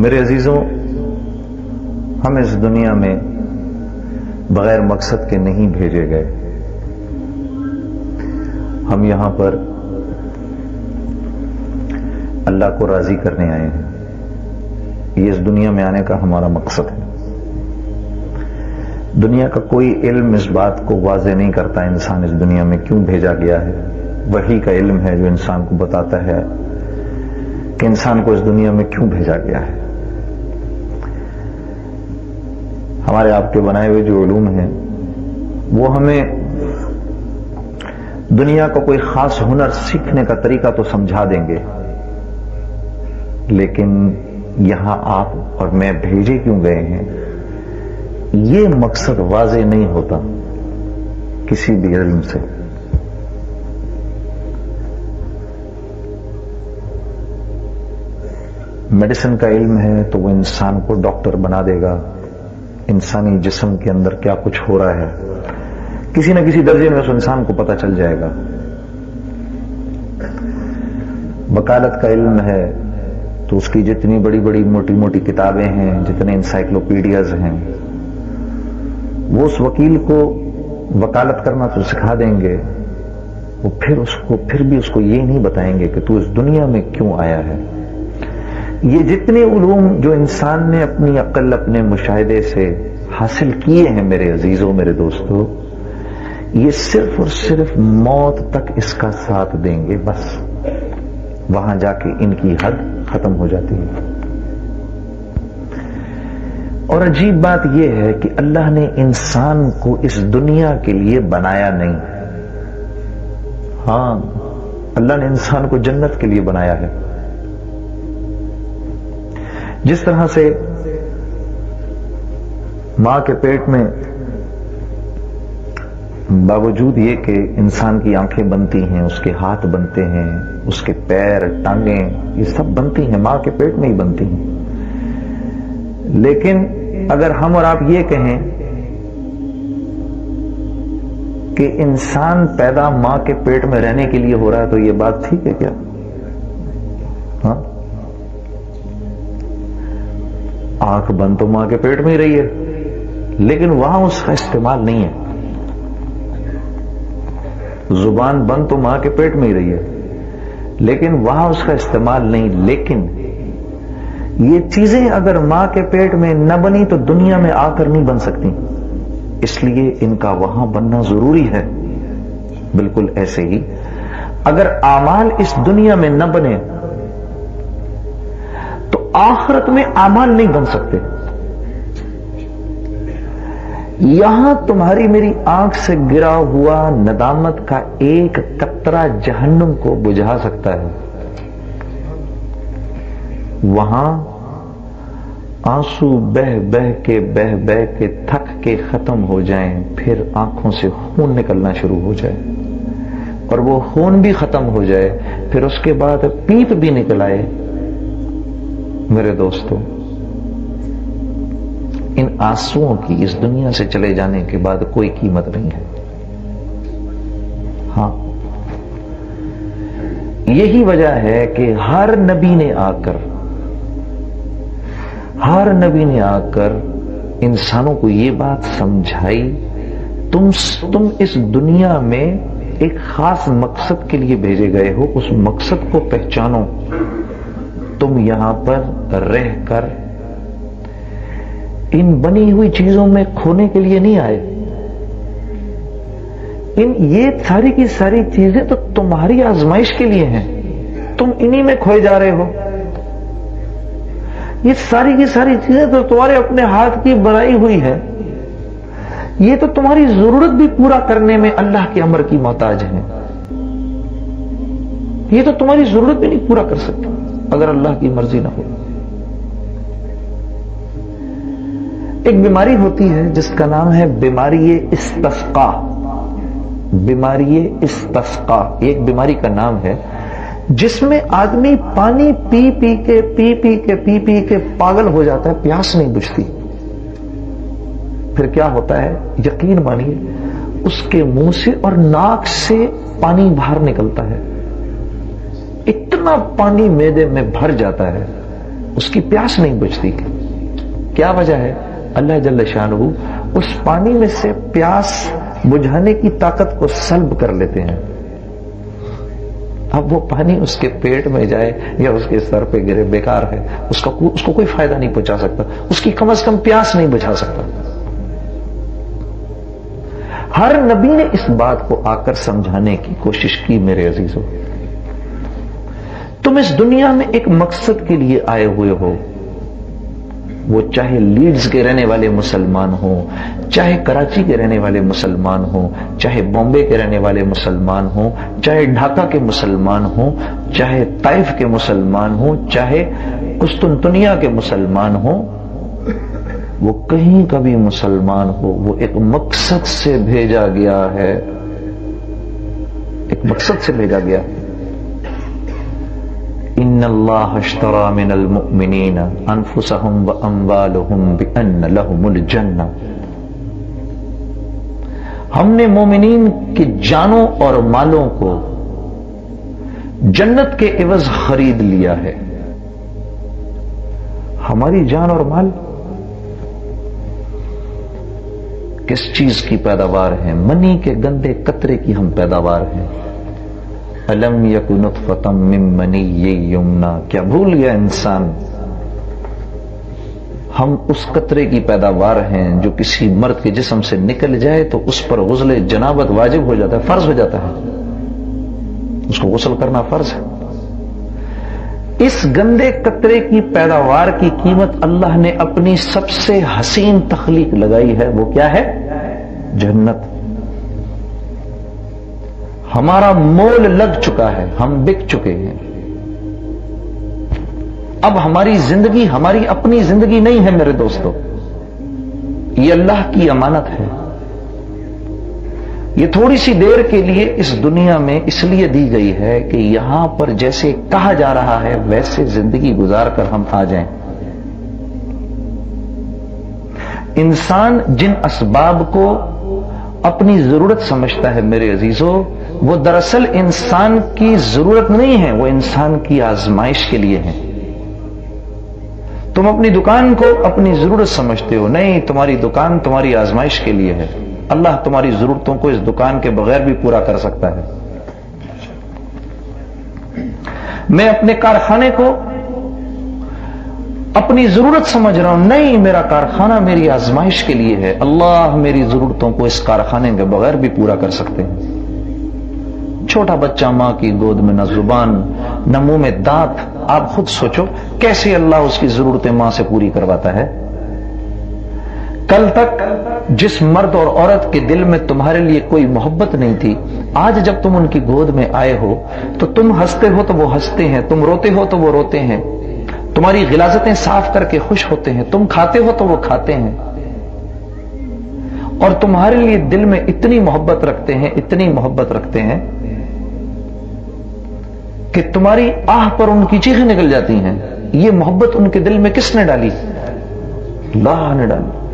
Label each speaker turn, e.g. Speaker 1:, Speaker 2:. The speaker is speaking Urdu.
Speaker 1: میرے عزیزوں، ہم اس دنیا میں بغیر مقصد کے نہیں بھیجے گئے. ہم یہاں پر اللہ کو راضی کرنے آئے ہیں. یہ اس دنیا میں آنے کا ہمارا مقصد ہے. دنیا کا کوئی علم اس بات کو واضح نہیں کرتا انسان اس دنیا میں کیوں بھیجا گیا ہے. وحی کا علم ہے جو انسان کو بتاتا ہے کہ انسان کو اس دنیا میں کیوں بھیجا گیا ہے. ہمارے آپ کے بنائے ہوئے جو علوم ہیں وہ ہمیں دنیا کا کوئی خاص ہنر سیکھنے کا طریقہ تو سمجھا دیں گے، لیکن یہاں آپ اور میں بھیجے کیوں گئے ہیں یہ مقصد واضح نہیں ہوتا کسی بھی علم سے. میڈیسن کا علم ہے تو وہ انسان کو ڈاکٹر بنا دے گا. انسانی جسم کے اندر کیا کچھ ہو رہا ہے کسی نہ کسی درجے میں اس انسان کو پتہ چل جائے گا. وکالت کا علم ہے تو اس کی جتنی بڑی بڑی موٹی موٹی کتابیں ہیں، جتنے انسائکلوپیڈیاز ہیں، وہ اس وکیل کو وکالت کرنا تو سکھا دیں گے، وہ پھر بھی اس کو یہ نہیں بتائیں گے کہ تو اس دنیا میں کیوں آیا ہے. یہ جتنے علوم جو انسان نے اپنی عقل، اپنے مشاہدے سے حاصل کیے ہیں میرے عزیزوں، میرے دوستوں، یہ صرف اور صرف موت تک اس کا ساتھ دیں گے. بس وہاں جا کے ان کی حد ختم ہو جاتی ہے. اور عجیب بات یہ ہے کہ اللہ نے انسان کو اس دنیا کے لیے بنایا نہیں. ہاں، اللہ نے انسان کو جنت کے لیے بنایا ہے. جس طرح سے ماں کے پیٹ میں باوجود یہ کہ انسان کی آنکھیں بنتی ہیں، اس کے ہاتھ بنتے ہیں، اس کے پیر، ٹانگیں، یہ سب بنتی ہیں، ماں کے پیٹ میں ہی بنتی ہیں. لیکن اگر ہم اور آپ یہ کہیں کہ انسان پیدا ماں کے پیٹ میں رہنے کے لیے ہو رہا ہے تو یہ بات ٹھیک ہے کیا؟ ہاں، آنکھ بند تو ماں کے پیٹ میں ہی رہی ہے، لیکن وہاں اس کا استعمال نہیں ہے. زبان بند تو ماں کے پیٹ میں ہی رہی ہے، لیکن وہاں اس کا استعمال نہیں. لیکن یہ چیزیں اگر ماں کے پیٹ میں نہ بنی تو دنیا میں آ کر نہیں بن سکتی، اس لیے ان کا وہاں بننا ضروری ہے. بالکل ایسے ہی اگر اعمال اس دنیا میں نہ بنے تو آخرت میں اعمال نہیں بن سکتے. یہاں تمہاری میری آنکھ سے گرا ہوا ندامت کا ایک قطرہ جہنم کو بجھا سکتا ہے. وہاں آنسو بہ بہ کے تھک کے ختم ہو جائیں، پھر آنکھوں سے خون نکلنا شروع ہو جائے، اور وہ خون بھی ختم ہو جائے، پھر اس کے بعد پیپ بھی نکل آئے. میرے دوستو، ان آنسوؤں کی اس دنیا سے چلے جانے کے بعد کوئی قیمت نہیں ہے. ہاں، یہی وجہ ہے کہ ہر نبی نے آ کر انسانوں کو یہ بات سمجھائی، تم اس دنیا میں ایک خاص مقصد کے لیے بھیجے گئے ہو، اس مقصد کو پہچانو. تم یہاں پر رہ کر ان بنی ہوئی چیزوں میں کھونے کے لیے نہیں آئے. یہ ساری کی ساری چیزیں تو تمہاری آزمائش کے لیے ہیں، تم انہی میں کھوئے جا رہے ہو. یہ ساری کی ساری چیزیں تو تمہارے اپنے ہاتھ کی بنائی ہوئی ہے، یہ تو تمہاری ضرورت بھی پورا کرنے میں اللہ کے امر کی محتاج ہیں. یہ تو تمہاری ضرورت بھی نہیں پورا کر سکتی اگر اللہ کی مرضی نہ ہو. ایک بیماری ہوتی ہے جس کا نام ہے بیماری استسقاء. بیماری استسقاء ایک بیماری کا نام ہے جس میں آدمی پانی پی کے پاگل ہو جاتا ہے، پیاس نہیں بجھتی. پھر کیا ہوتا ہے؟ یقین مانیے، اس کے منہ سے اور ناک سے پانی باہر نکلتا ہے. اتنا پانی معدے میں بھر جاتا ہے اس کی پیاس نہیں بجھتی. کیا وجہ ہے؟ اللہ جل شانہ اس پانی میں سے پیاس بجھانے کی طاقت کو سلب کر لیتے ہیں. اب وہ پانی اس کے پیٹ میں جائے یا اس کے سر پہ گرے بیکار ہے، اس کو کوئی فائدہ نہیں پہنچا سکتا، اس کی کم از کم پیاس نہیں بجھا سکتا. ہر نبی نے اس بات کو آ کر سمجھانے کی کوشش کی. میرے عزیزو، تم اس دنیا میں ایک مقصد کے لیے آئے ہوئے ہو، وہ چاہے لیڈز کے رہنے والے مسلمان ہوں، چاہے کراچی کے رہنے والے مسلمان ہوں، چاہے بامبے کے رہنے والے مسلمان ہوں، چاہے ڈھاکہ کے مسلمان ہوں، چاہے طائف کے مسلمان ہوں، چاہے قسطنطنیہ کے مسلمان ہوں، وہ کہیں کا بھی مسلمان ہو، وہ ایک مقصد سے بھیجا گیا ہے، ایک مقصد سے بھیجا گیا. ان اللہ اشتری من المؤمنین انفسهم واموالهم بان لهم الجنہ. ہم نے مومنین کی جانوں اور مالوں کو جنت کے عوض خرید لیا ہے. ہماری جان اور مال کس چیز کی پیداوار ہے؟ منی کے گندے قطرے کی ہم پیداوار ہیں. الم یک نطفۃ من منی یمنی. کیا بھول گیا انسان؟ ہم اس قطرے کی پیداوار ہیں جو کسی مرد کے جسم سے نکل جائے تو اس پر غسل جنابت واجب ہو جاتا ہے، فرض ہو جاتا ہے، اس کو غسل کرنا فرض ہے. اس گندے قطرے کی پیداوار کی قیمت اللہ نے اپنی سب سے حسین تخلیق لگائی ہے. وہ کیا ہے؟ جنت. ہمارا مول لگ چکا ہے، ہم بک چکے ہیں. اب ہماری زندگی ہماری اپنی زندگی نہیں ہے میرے دوستو، یہ اللہ کی امانت ہے. یہ تھوڑی سی دیر کے لیے اس دنیا میں اس لیے دی گئی ہے کہ یہاں پر جیسے کہا جا رہا ہے ویسے زندگی گزار کر ہم آ جائیں. انسان جن اسباب کو اپنی ضرورت سمجھتا ہے میرے عزیزو، وہ دراصل انسان کی ضرورت نہیں ہے، وہ انسان کی آزمائش کے لیے ہے. تم اپنی دکان کو اپنی ضرورت سمجھتے ہو، نہیں، تمہاری دکان تمہاری آزمائش کے لیے ہے. اللہ تمہاری ضرورتوں کو اس دکان کے بغیر بھی پورا کر سکتا ہے. میں اپنے کارخانے کو اپنی ضرورت سمجھ رہا ہوں، نہیں، میرا کارخانہ میری آزمائش کے لیے ہے. اللہ میری ضرورتوں کو اس کارخانے کے بغیر بھی پورا کر سکتے ہیں. چھوٹا بچہ ماں کی گود میں، نہ زبان نہ منہ میں دانت. آپ خود سوچو کیسے اللہ اس کی ضرورتیں ماں سے پوری کرواتا ہے. کل تک جس مرد اور عورت کے دل میں تمہارے لیے کوئی محبت نہیں تھی، آج جب تم ان کی گود میں آئے ہو تو تم ہنستے ہو تو وہ ہنستے ہیں، تم روتے ہو تو وہ روتے ہیں، تمہاری غلاظتیں صاف کر کے خوش ہوتے ہیں، تم کھاتے ہو تو وہ کھاتے ہیں، اور تمہارے لیے دل میں اتنی محبت رکھتے ہیں، اتنی محبت رکھتے ہیں کہ تمہاری آہ پر ان کی چیخیں نکل جاتی ہیں. یہ محبت ان کے دل میں کس نے ڈالی؟ اللہ نے ڈالی.